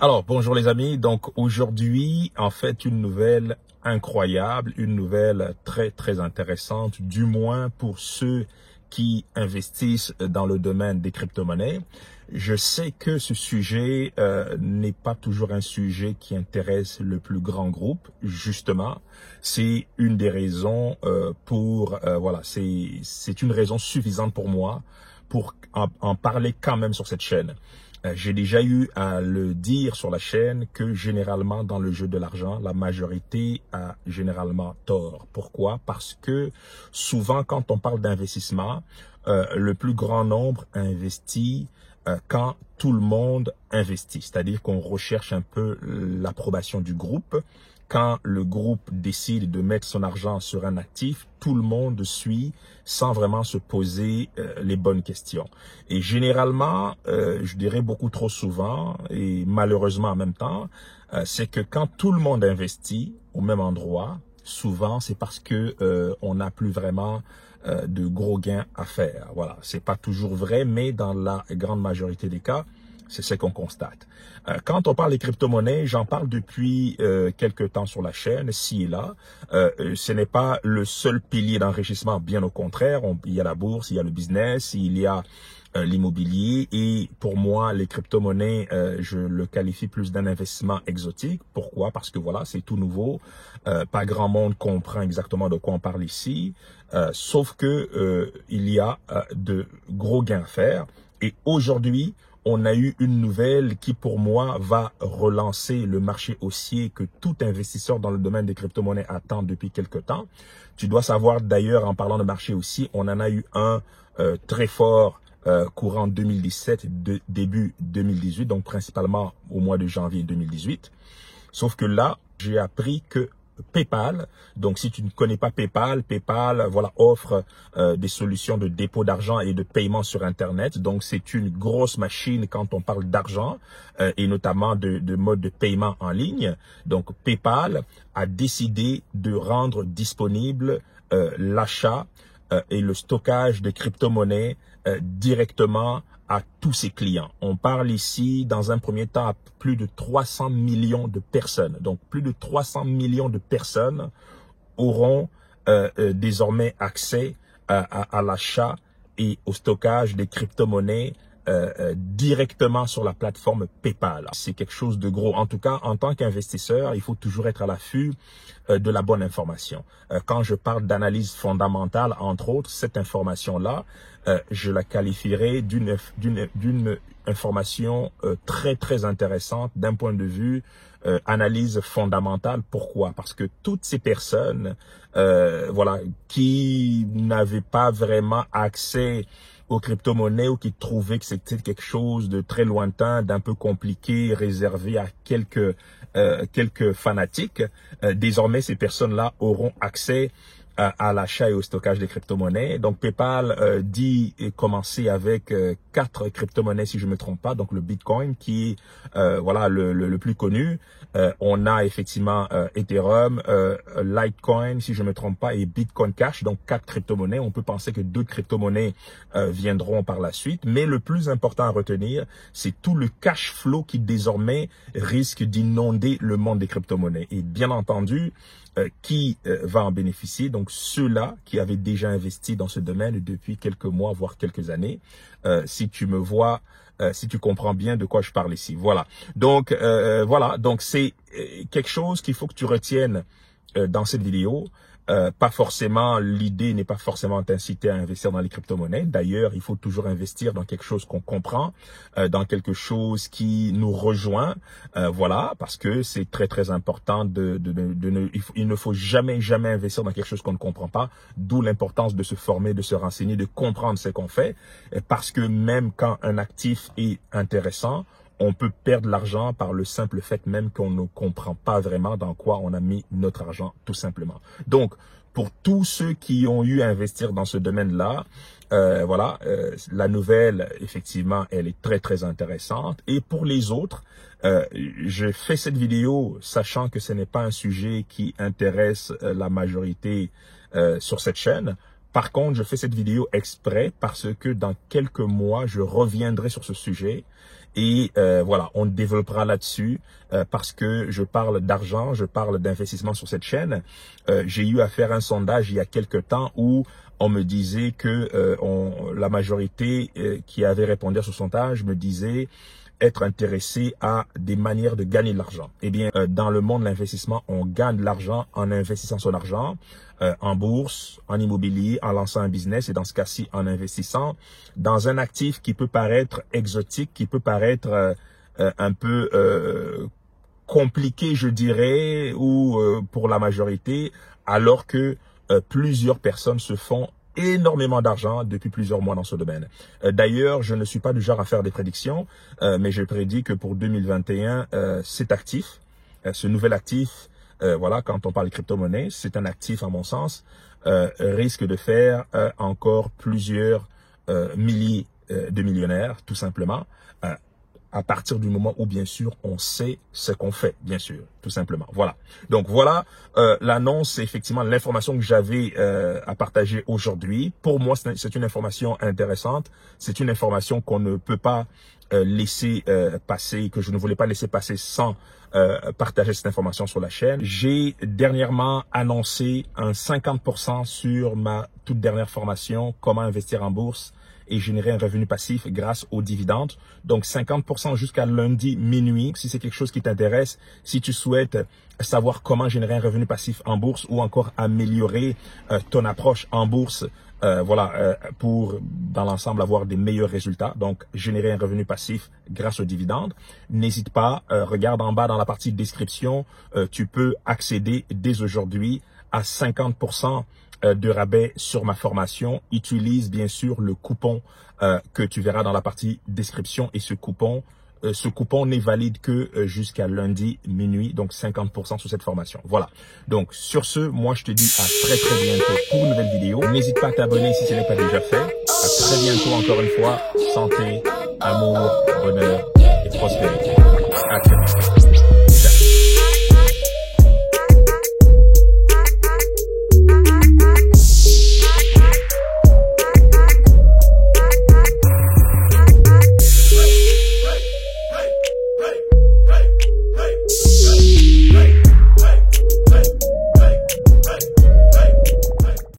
Alors, bonjour les amis. Donc aujourd'hui, en fait, une nouvelle incroyable, une nouvelle très intéressante, du moins pour ceux qui investissent dans le domaine des crypto-monnaies. Je sais que ce sujet n'est pas toujours un sujet qui intéresse le plus grand groupe. Justement, c'est une des raisons voilà, c'est une raison suffisante pour moi pour en parler quand même sur cette chaîne. J'ai déjà eu à le dire sur la chaîne que généralement dans le jeu de l'argent, la majorité a généralement tort. Pourquoi? Parce que souvent quand on parle d'investissement, le plus grand nombre investit quand tout le monde investit. C'est-à-dire qu'on recherche un peu l'approbation du groupe. Quand le groupe décide de mettre son argent sur un actif, tout le monde suit sans vraiment se poser les bonnes questions. Et généralement, je dirais beaucoup trop souvent, et malheureusement en même temps, c'est que quand tout le monde investit au même endroit, souvent c'est parce que on n'a plus vraiment de gros gains à faire. Voilà, c'est pas toujours vrai, mais dans la grande majorité des cas, c'est ce qu'on constate. Quand on parle des crypto-monnaies, j'en parle depuis quelques temps sur la chaîne, ci et là. Ce n'est pas le seul pilier d'enrichissement, bien au contraire. Il y a la bourse, il y a le business, il y a l'immobilier. Et pour moi, les crypto-monnaies, je le qualifie plus d'un investissement exotique. Pourquoi? Parce que voilà, c'est tout nouveau. Pas grand monde comprend exactement de quoi on parle ici. Sauf que il y a de gros gains à faire. Et aujourd'hui, on a eu une nouvelle qui, pour moi, va relancer le marché haussier que tout investisseur dans le domaine des crypto-monnaies attend depuis quelque temps. Tu dois savoir, d'ailleurs, en parlant de marché haussier, on en a eu un très fort courant 2017, début 2018, donc principalement au mois de janvier 2018. Sauf que là, j'ai appris que PayPal, donc si tu ne connais pas PayPal, voilà, offre des solutions de dépôt d'argent et de paiement sur Internet. Donc c'est une grosse machine quand on parle d'argent et notamment de mode de paiement en ligne. Donc PayPal a décidé de rendre disponible l'achat et le stockage de crypto-monnaies directement à tous ses clients. On parle ici, dans un premier temps, à plus de 300 millions de personnes. Donc, plus de 300 millions de personnes auront désormais accès à l'achat et au stockage des crypto-monnaies directement sur la plateforme PayPal. C'est quelque chose de gros. En tout cas, en tant qu'investisseur, il faut toujours être à l'affût de la bonne information. Quand je parle d'analyse fondamentale, entre autres, cette information-là, je la qualifierais d'une information très intéressante d'un point de vue analyse fondamentale. Pourquoi? Parce que toutes ces personnes voilà, qui n'avaient pas vraiment accès aux crypto-monnaies ou qui trouvaient que c'était quelque chose de très lointain, d'un peu compliqué, réservé à quelques fanatiques, désormais ces personnes-là auront accès à l'achat et au stockage des crypto-monnaies. Donc PayPal dit commencer avec 4 crypto-monnaies si je ne me trompe pas. Donc le Bitcoin qui est voilà le plus connu. On a effectivement Ethereum, Litecoin si je ne me trompe pas et Bitcoin Cash. Donc 4 crypto-monnaies. On peut penser que 2 crypto-monnaies viendront par la suite. Mais le plus important à retenir, c'est tout le cash flow qui désormais risque d'inonder le monde des crypto-monnaies. Et bien entendu, qui va en bénéficier? Donc ceux-là qui avaient déjà investi dans ce domaine depuis quelques mois, voire quelques années. Si tu me vois, si tu comprends bien de quoi je parle ici. Voilà. Donc voilà. Donc c'est quelque chose qu'il faut que tu retiennes dans cette vidéo. Pas forcément, l'idée n'est pas forcément t'inciter à investir dans les crypto-monnaies. D'ailleurs, il faut toujours investir dans quelque chose qu'on comprend, dans quelque chose qui nous rejoint. Voilà, parce que c'est très important il ne faut jamais investir dans quelque chose qu'on ne comprend pas. D'où l'importance de se former, de se renseigner, de comprendre ce qu'on fait. Parce que même quand un actif est intéressant, on peut perdre l'argent par le simple fait même qu'on ne comprend pas vraiment dans quoi on a mis notre argent, tout simplement. Donc, pour tous ceux qui ont eu à investir dans ce domaine-là, voilà, la nouvelle, effectivement, elle est très intéressante. Et pour les autres, je fais cette vidéo sachant que ce n'est pas un sujet qui intéresse la majorité sur cette chaîne. Par contre, je fais cette vidéo exprès parce que dans quelques mois, je reviendrai sur ce sujet Et voilà, on développera là-dessus parce que je parle d'argent, je parle d'investissement sur cette chaîne. J'ai eu à faire un sondage il y a quelques temps où on me disait que la majorité qui avait répondu à ce sondage me disait être intéressé à des manières de gagner de l'argent. Eh bien, dans le monde de l'investissement, on gagne de l'argent en investissant son argent en bourse, en immobilier, en lançant un business et dans ce cas-ci, en investissant dans un actif qui peut paraître exotique, qui peut paraître un peu compliqué, je dirais, ou pour la majorité, alors que plusieurs personnes se font énormément d'argent depuis plusieurs mois dans ce domaine. D'ailleurs, je ne suis pas du genre à faire des prédictions, mais je prédis que pour 2021, cet actif, ce nouvel actif, voilà, quand on parle de crypto-monnaie, c'est un actif, à mon sens, risque de faire encore plusieurs milliers de millionnaires, tout simplement, à partir du moment où, bien sûr, on sait ce qu'on fait, bien sûr, tout simplement. Voilà. Donc, voilà l'annonce, c'est effectivement l'information que j'avais à partager aujourd'hui. Pour moi, c'est une information intéressante. C'est une information qu'on ne peut pas laisser passer, que je ne voulais pas laisser passer sans partager cette information sur la chaîne. J'ai dernièrement annoncé un 50% sur ma toute dernière formation, comment investir en bourse et générer un revenu passif grâce aux dividendes. Donc 50% jusqu'à lundi minuit. Si c'est quelque chose qui t'intéresse, si tu souhaites savoir comment générer un revenu passif en bourse ou encore améliorer ton approche en bourse, pour dans l'ensemble avoir des meilleurs résultats, donc générer un revenu passif grâce aux dividendes, n'hésite pas, regarde en bas dans la partie description, tu peux accéder dès aujourd'hui à 50% de rabais sur ma formation. Utilise bien sûr le coupon que tu verras dans la partie description et ce coupon n'est valide que jusqu'à lundi minuit, donc 50% sur cette formation. Voilà. Donc sur ce, moi je te dis à très très bientôt pour une nouvelle vidéo. N'hésite pas à t'abonner si ce n'est pas déjà fait. À très bientôt encore une fois. Santé, amour, bonheur et prospérité. À très bientôt.